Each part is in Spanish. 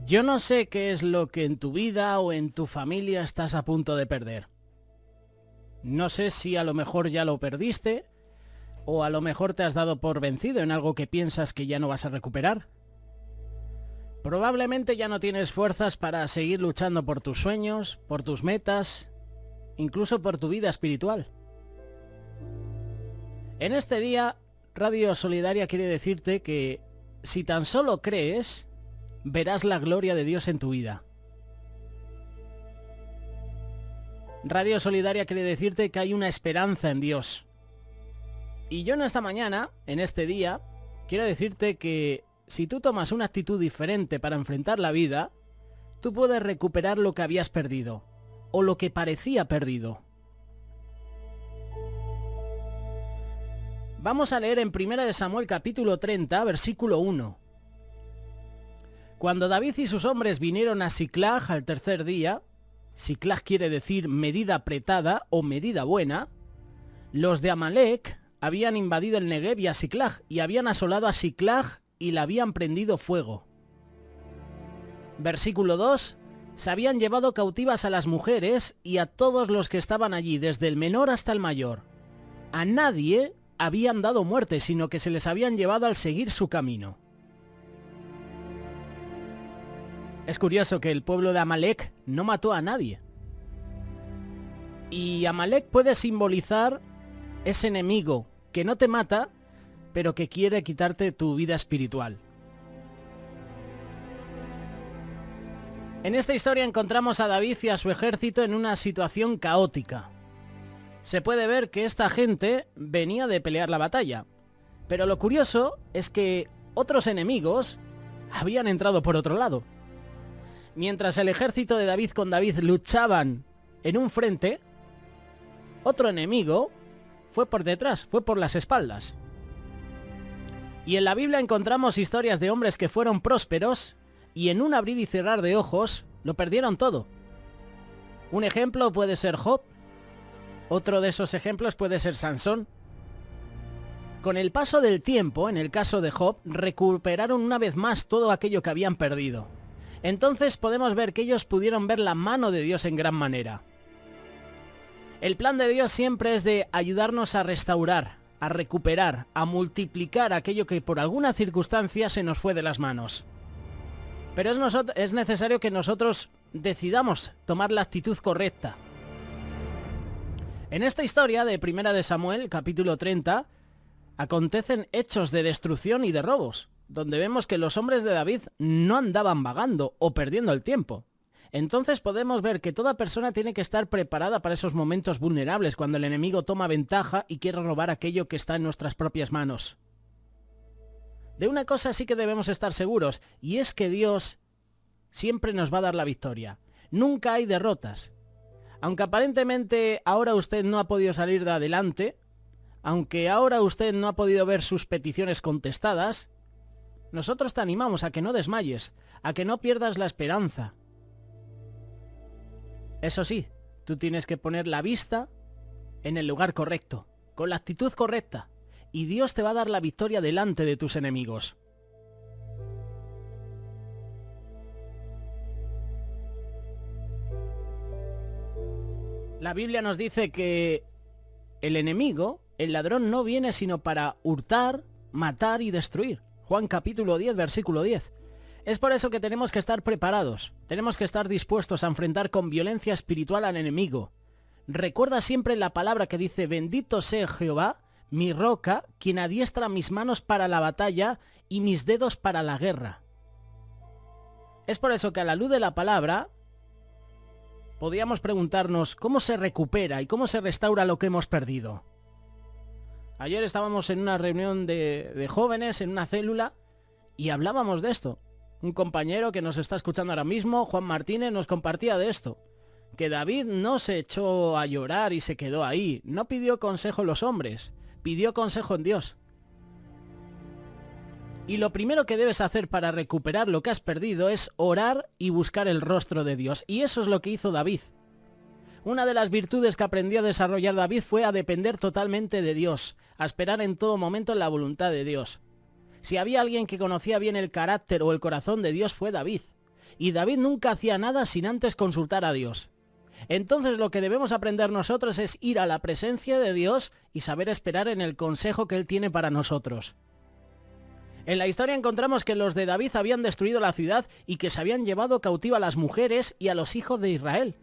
Yo no sé qué es lo que en tu vida o en tu familia estás a punto de perder. No sé si a lo mejor ya lo perdiste o a lo mejor te has dado por vencido en algo que piensas que ya no vas a recuperar. Probablemente ya no tienes fuerzas para seguir luchando por tus sueños, por tus metas, incluso por tu vida espiritual. En este día, Radio Solidaria quiere decirte que si tan solo crees, verás la gloria de Dios en tu vida. Radio Solidaria quiere decirte que hay una esperanza en Dios. Y yo en esta mañana, en este día, quiero decirte que si tú tomas una actitud diferente para enfrentar la vida, tú puedes recuperar lo que habías perdido, o lo que parecía perdido. Vamos a leer en 1 Samuel capítulo 30, versículo 1. Cuando David y sus hombres vinieron a Siclag al tercer día, Siclag quiere decir medida apretada o medida buena, los de Amalek habían invadido el Negev y a Siclag, y habían asolado a Siclag y la habían prendido fuego. Versículo 2. Se habían llevado cautivas a las mujeres y a todos los que estaban allí, desde el menor hasta el mayor. A nadie habían dado muerte, sino que se les habían llevado al seguir su camino. Es curioso que el pueblo de Amalek no mató a nadie. Y Amalek puede simbolizar ese enemigo que no te mata, pero que quiere quitarte tu vida espiritual. En esta historia encontramos a David y a su ejército en una situación caótica. Se puede ver que esta gente venía de pelear la batalla, pero lo curioso es que otros enemigos habían entrado por otro lado. Mientras el ejército de David con David luchaban en un frente, otro enemigo fue por detrás, fue por las espaldas. Y en la Biblia encontramos historias de hombres que fueron prósperos y en un abrir y cerrar de ojos lo perdieron todo. Un ejemplo puede ser Job, otro de esos ejemplos puede ser Sansón. Con el paso del tiempo, en el caso de Job, recuperaron una vez más todo aquello que habían perdido. Entonces podemos ver que ellos pudieron ver la mano de Dios en gran manera. El plan de Dios siempre es de ayudarnos a restaurar, a recuperar, a multiplicar aquello que por alguna circunstancia se nos fue de las manos. Pero es necesario que nosotros decidamos tomar la actitud correcta. En esta historia de 1 Samuel, capítulo 30, acontecen hechos de destrucción y de robos, donde vemos que los hombres de David no andaban vagando o perdiendo el tiempo. Entonces podemos ver que toda persona tiene que estar preparada para esos momentos vulnerables, cuando el enemigo toma ventaja y quiere robar aquello que está en nuestras propias manos. De una cosa sí que debemos estar seguros, y es que Dios siempre nos va a dar la victoria. Nunca hay derrotas. Aunque aparentemente ahora usted no ha podido salir de adelante, aunque ahora usted no ha podido ver sus peticiones contestadas, nosotros te animamos a que no desmayes, a que no pierdas la esperanza. Eso sí, tú tienes que poner la vista en el lugar correcto, con la actitud correcta, y Dios te va a dar la victoria delante de tus enemigos. La Biblia nos dice que el enemigo, el ladrón, no viene sino para hurtar, matar y destruir. Juan capítulo 10, versículo 10. Es por eso que tenemos que estar preparados, tenemos que estar dispuestos a enfrentar con violencia espiritual al enemigo. Recuerda siempre la palabra que dice: bendito sea Jehová, mi roca, quien adiestra mis manos para la batalla y mis dedos para la guerra. Es por eso que a la luz de la palabra podríamos preguntarnos cómo se recupera y cómo se restaura lo que hemos perdido. Ayer estábamos en una reunión de jóvenes, en una célula, y hablábamos de esto. Un compañero que nos está escuchando ahora mismo, Juan Martínez, nos compartía de esto. Que David no se echó a llorar y se quedó ahí. No pidió consejo en los hombres, pidió consejo en Dios. Y lo primero que debes hacer para recuperar lo que has perdido es orar y buscar el rostro de Dios. Y eso es lo que hizo David. Una de las virtudes que aprendió a desarrollar David fue a depender totalmente de Dios, a esperar en todo momento en la voluntad de Dios. Si había alguien que conocía bien el carácter o el corazón de Dios, fue David. y David nunca hacía nada sin antes consultar a Dios. Entonces lo que debemos aprender nosotros es ir a la presencia de Dios y saber esperar en el consejo que Él tiene para nosotros. En la historia encontramos que los de David habían destruido la ciudad y que se habían llevado cautiva a las mujeres y a los hijos de Israel.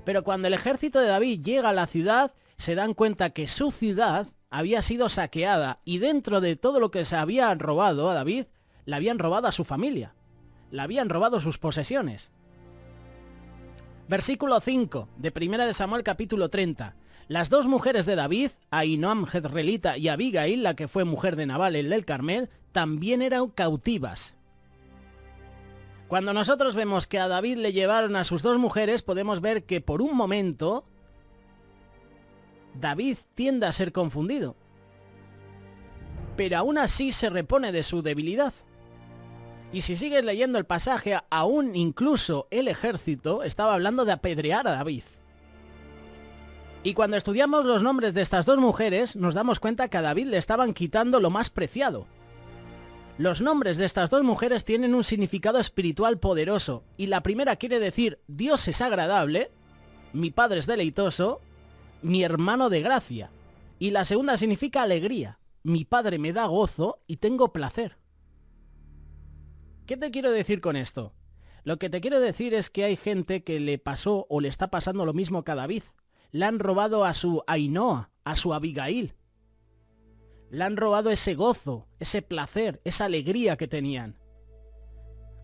Pero cuando el ejército de David llega a la ciudad, se dan cuenta que su ciudad había sido saqueada y dentro de todo lo que se había robado a David, le habían robado a su familia, le habían robado sus posesiones. Versículo 5 de 1 de Samuel capítulo 30. Las dos mujeres de David, Ahinoam Jezreelita y Abigail, la que fue mujer de Nabal el del Carmel, también eran cautivas. Cuando nosotros vemos que a David le llevaron a sus dos mujeres, podemos ver que por un momento David tiende a ser confundido. Pero aún así se repone de su debilidad. Y si sigues leyendo el pasaje, aún incluso el ejército estaba hablando de apedrear a David. Y cuando estudiamos los nombres de estas dos mujeres, nos damos cuenta que a David le estaban quitando lo más preciado. Los nombres de estas dos mujeres tienen un significado espiritual poderoso, y la primera quiere decir Dios es agradable, mi Padre es deleitoso, mi hermano de gracia. Y la segunda significa alegría, mi Padre me da gozo y tengo placer. ¿Qué te quiero decir con esto? Lo que te quiero decir es que hay gente que le pasó o le está pasando lo mismo que a David. Le han robado a su Ainhoa, a su Abigail. Le han robado ese gozo, ese placer, esa alegría que tenían.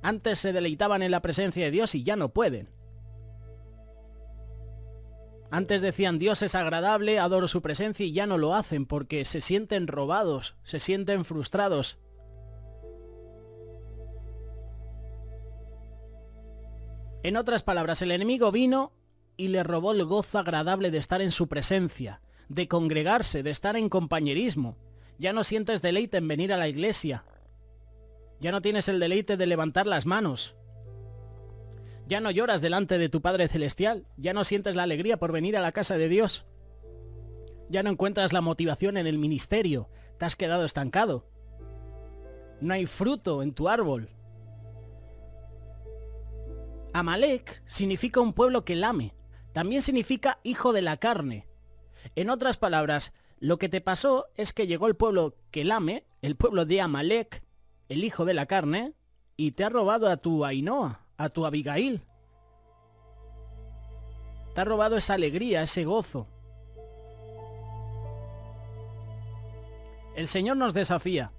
Antes se deleitaban en la presencia de Dios y ya no pueden. Antes decían Dios es agradable, adoro su presencia y ya no lo hacen porque se sienten robados, se sienten frustrados. En otras palabras, el enemigo vino y le robó el gozo agradable de estar en su presencia, de congregarse, de estar en compañerismo. Ya no sientes deleite en venir a la iglesia. Ya no tienes el deleite de levantar las manos. Ya no lloras delante de tu Padre Celestial. Ya no sientes la alegría por venir a la casa de Dios. Ya no encuentras la motivación en el ministerio. Te has quedado estancado. No hay fruto en tu árbol. Amalek significa un pueblo que lame. También significa hijo de la carne. En otras palabras, lo que te pasó es que llegó el pueblo que lame, el pueblo de Amalek, el hijo de la carne, y te ha robado a tu Ainhoa, a tu Abigail. Te ha robado esa alegría, ese gozo. El Señor nos desafía.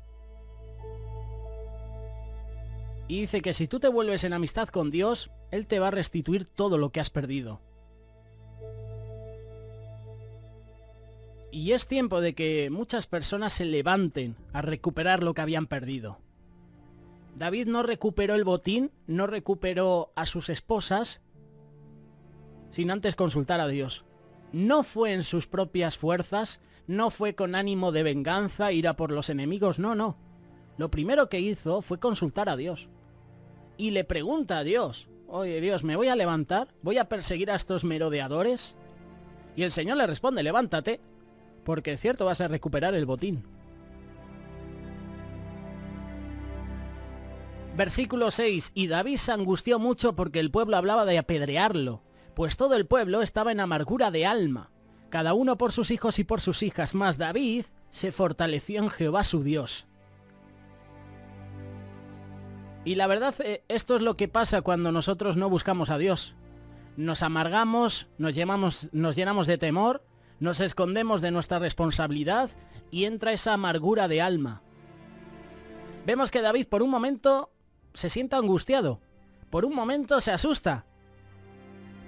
Y dice que si tú te vuelves en amistad con Dios, Él te va a restituir todo lo que has perdido. Y es tiempo de que muchas personas se levanten a recuperar lo que habían perdido. David no recuperó el botín, no recuperó a sus esposas, sin antes consultar a Dios. No fue en sus propias fuerzas, no fue con ánimo de venganza, ir a por los enemigos, no. Lo primero que hizo fue consultar a Dios. Y le pregunta a Dios, oye Dios, ¿me voy a levantar? ¿Voy a perseguir a estos merodeadores? Y el Señor le responde, levántate, porque es cierto vas a recuperar el botín. Versículo 6, y David se angustió mucho porque el pueblo hablaba de apedrearlo, pues todo el pueblo estaba en amargura de alma, cada uno por sus hijos y por sus hijas, mas David se fortaleció en Jehová su Dios. Y la verdad, esto es lo que pasa cuando nosotros no buscamos a Dios. Nos amargamos, nos llenamos de temor, nos escondemos de nuestra responsabilidad y entra esa amargura de alma. Vemos que David por un momento se siente angustiado, por un momento se asusta.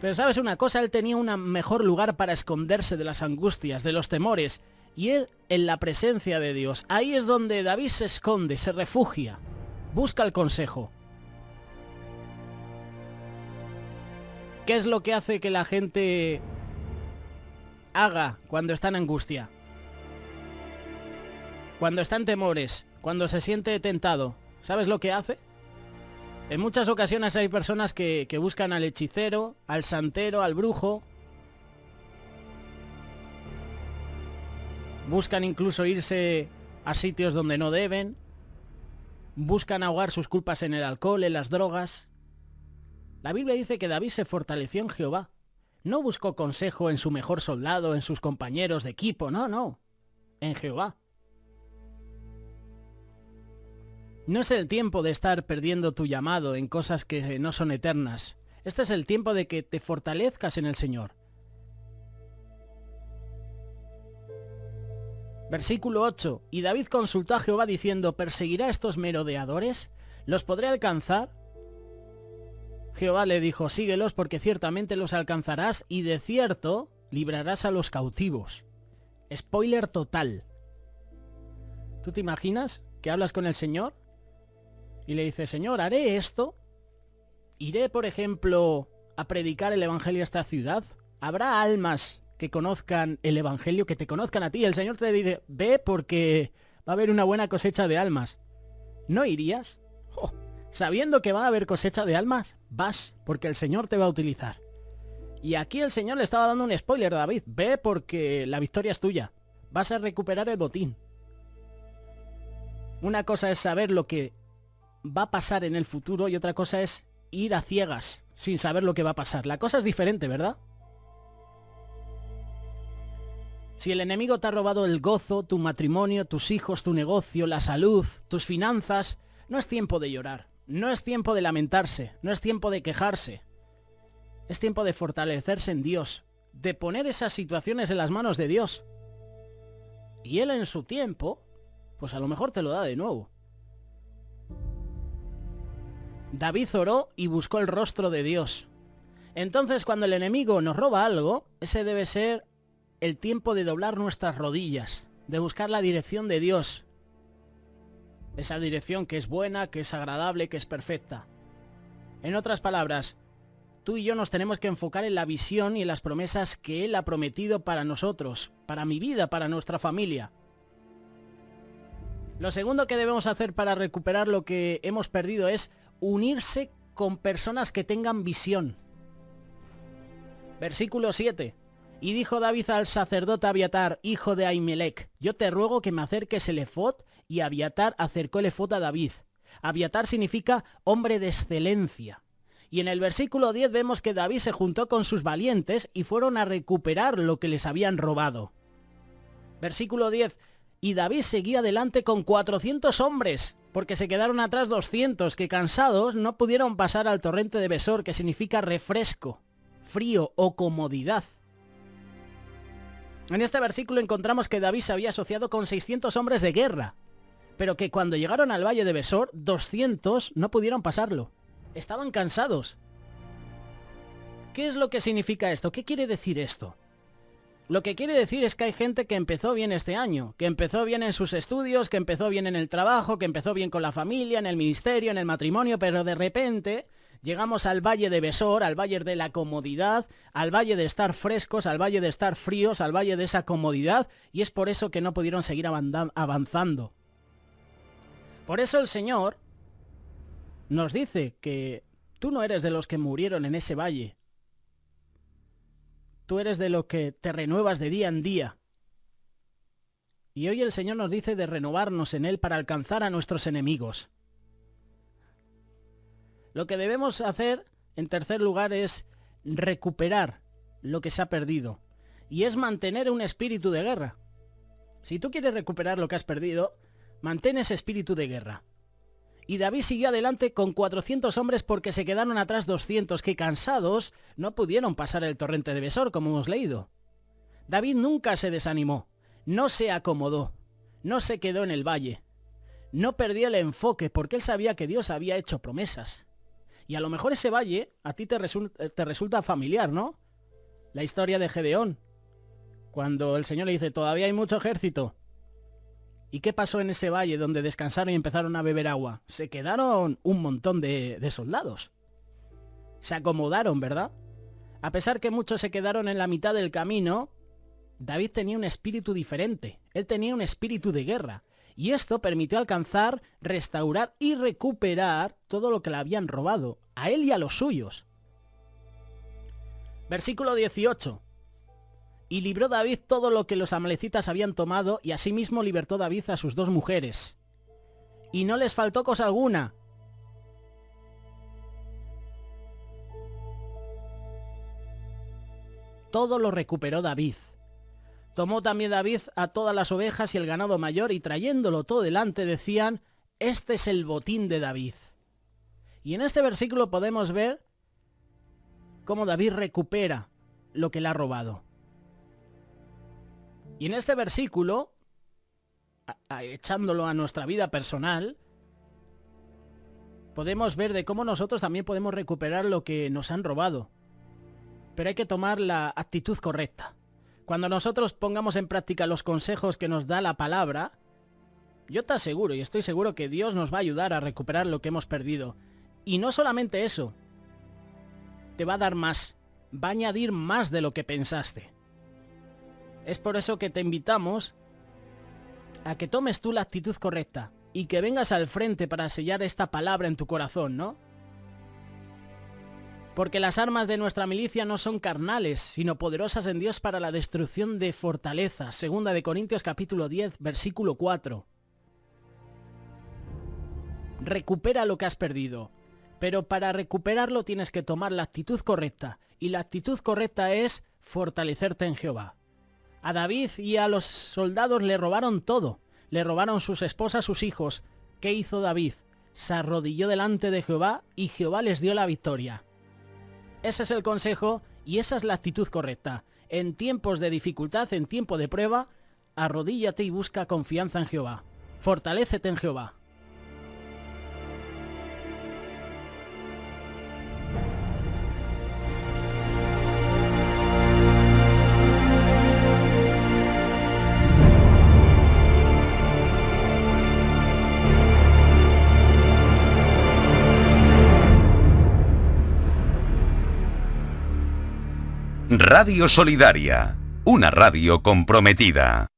Pero sabes una cosa, él tenía un mejor lugar para esconderse de las angustias, de los temores, y él en la presencia de Dios. Ahí es donde David se esconde, se refugia, busca el consejo. ¿Qué es lo que hace que la gente haga cuando está en angustia? Cuando está en temores, cuando se siente tentado, ¿sabes lo que hace? En muchas ocasiones hay personas que buscan al hechicero, al santero, al brujo. Buscan incluso irse a sitios donde no deben. Buscan ahogar sus culpas en el alcohol, en las drogas. La Biblia dice que David se fortaleció en Jehová. No buscó consejo en su mejor soldado, en sus compañeros de equipo, no, en Jehová. No es el tiempo de estar perdiendo tu llamado en cosas que no son eternas. Este es el tiempo de que te fortalezcas en el Señor. Versículo 8. Y David consultó a Jehová diciendo, ¿perseguirá a estos merodeadores? ¿Los podré alcanzar? Jehová le dijo, síguelos porque ciertamente los alcanzarás y de cierto librarás a los cautivos. Spoiler total. ¿Tú te imaginas que hablas con el Señor y le dices, Señor, haré esto? ¿Iré, por ejemplo, a predicar el Evangelio a esta ciudad? ¿Habrá almas que conozcan el Evangelio, que te conozcan a ti? El Señor te dice, ve porque va a haber una buena cosecha de almas. ¿No irías? Oh, sabiendo que va a haber cosecha de almas, vas, porque el Señor te va a utilizar. Y aquí el Señor le estaba dando un spoiler a David. Ve porque la victoria es tuya. Vas a recuperar el botín. Una cosa es saber lo que va a pasar en el futuro y otra cosa es ir a ciegas sin saber lo que va a pasar. La cosa es diferente, ¿verdad? Si el enemigo te ha robado el gozo, tu matrimonio, tus hijos, tu negocio, la salud, tus finanzas, no es tiempo de llorar, no es tiempo de lamentarse, no es tiempo de quejarse. Es tiempo de fortalecerse en Dios, de poner esas situaciones en las manos de Dios. Y Él en su tiempo, pues a lo mejor te lo da de nuevo. David oró y buscó el rostro de Dios. Entonces cuando el enemigo nos roba algo, ese debe ser el tiempo de doblar nuestras rodillas, de buscar la dirección de Dios. Esa dirección que es buena, que es agradable, que es perfecta. En otras palabras, tú y yo nos tenemos que enfocar en la visión y en las promesas que Él ha prometido para nosotros, para mi vida, para nuestra familia. Lo segundo que debemos hacer para recuperar lo que hemos perdido es unirse con personas que tengan visión. Versículo 7. Y dijo David al sacerdote Abiatar, hijo de Ahimelech, yo te ruego que me acerques el efod, y Abiatar acercó el efod a David. Abiatar significa hombre de excelencia. Y en el versículo 10 vemos que David se juntó con sus valientes y fueron a recuperar lo que les habían robado. Versículo 10. Y David seguía adelante con 400 hombres, porque se quedaron atrás 200, que cansados no pudieron pasar al torrente de Besor, que significa refresco, frío o comodidad. En este versículo encontramos que David se había asociado con 600 hombres de guerra, pero que cuando llegaron al valle de Besor, 200 no pudieron pasarlo. Estaban cansados. ¿Qué es lo que significa esto? ¿Qué quiere decir esto? Lo que quiere decir es que hay gente que empezó bien este año, que empezó bien en sus estudios, que empezó bien en el trabajo, que empezó bien con la familia, en el ministerio, en el matrimonio, pero de repente llegamos al valle de Besor, al valle de la comodidad, al valle de estar frescos, al valle de estar fríos, al valle de esa comodidad, y es por eso que no pudieron seguir avanzando. Por eso el Señor nos dice que tú no eres de los que murieron en ese valle. Tú eres de los que te renuevas de día en día. Y hoy el Señor nos dice de renovarnos en Él para alcanzar a nuestros enemigos. Lo que debemos hacer, en tercer lugar, es recuperar lo que se ha perdido. Y es mantener un espíritu de guerra. Si tú quieres recuperar lo que has perdido, mantén ese espíritu de guerra. Y David siguió adelante con 400 hombres porque se quedaron atrás 200 que cansados no pudieron pasar el torrente de Besor, como hemos leído. David nunca se desanimó, no se acomodó, no se quedó en el valle, no perdió el enfoque porque él sabía que Dios había hecho promesas. Y a lo mejor ese valle a ti te resulta familiar, ¿no? La historia de Gedeón, cuando el Señor le dice, todavía hay mucho ejército. ¿Y qué pasó en ese valle donde descansaron y empezaron a beber agua? Se quedaron un montón de soldados. Se acomodaron, ¿verdad? A pesar que muchos se quedaron en la mitad del camino, David tenía un espíritu diferente. Él tenía un espíritu de guerra. Y esto permitió alcanzar, restaurar y recuperar todo lo que le habían robado, a él y a los suyos. Versículo 18. Y libró David todo lo que los amalecitas habían tomado, y asimismo libertó David a sus 2 mujeres. Y no les faltó cosa alguna. todo lo recuperó David. Tomó también David a todas las ovejas y el ganado mayor, y trayéndolo todo delante decían: este es el botín de David. Y en este versículo podemos ver cómo David recupera lo que le ha robado. Y en este versículo, echándolo a nuestra vida personal, podemos ver de cómo nosotros también podemos recuperar lo que nos han robado. Pero hay que tomar la actitud correcta. Cuando nosotros pongamos en práctica los consejos que nos da la palabra, yo te aseguro y estoy seguro que Dios nos va a ayudar a recuperar lo que hemos perdido. Y no solamente eso, te va a dar más, va a añadir más de lo que pensaste. Es por eso que te invitamos a que tomes tú la actitud correcta y que vengas al frente para sellar esta palabra en tu corazón, ¿no? Porque las armas de nuestra milicia no son carnales, sino poderosas en Dios para la destrucción de fortalezas. Segunda de Corintios capítulo 10, versículo 4. Recupera lo que has perdido, pero para recuperarlo tienes que tomar la actitud correcta, y la actitud correcta es fortalecerte en Jehová. A David y a los soldados le robaron todo, le robaron sus esposas, sus hijos. ¿Qué hizo David? Se arrodilló delante de Jehová y Jehová les dio la victoria. Ese es el consejo y esa es la actitud correcta. En tiempos de dificultad, en tiempo de prueba, arrodíllate y busca confianza en Jehová. Fortalécete en Jehová. Radio Solidaria, una radio comprometida.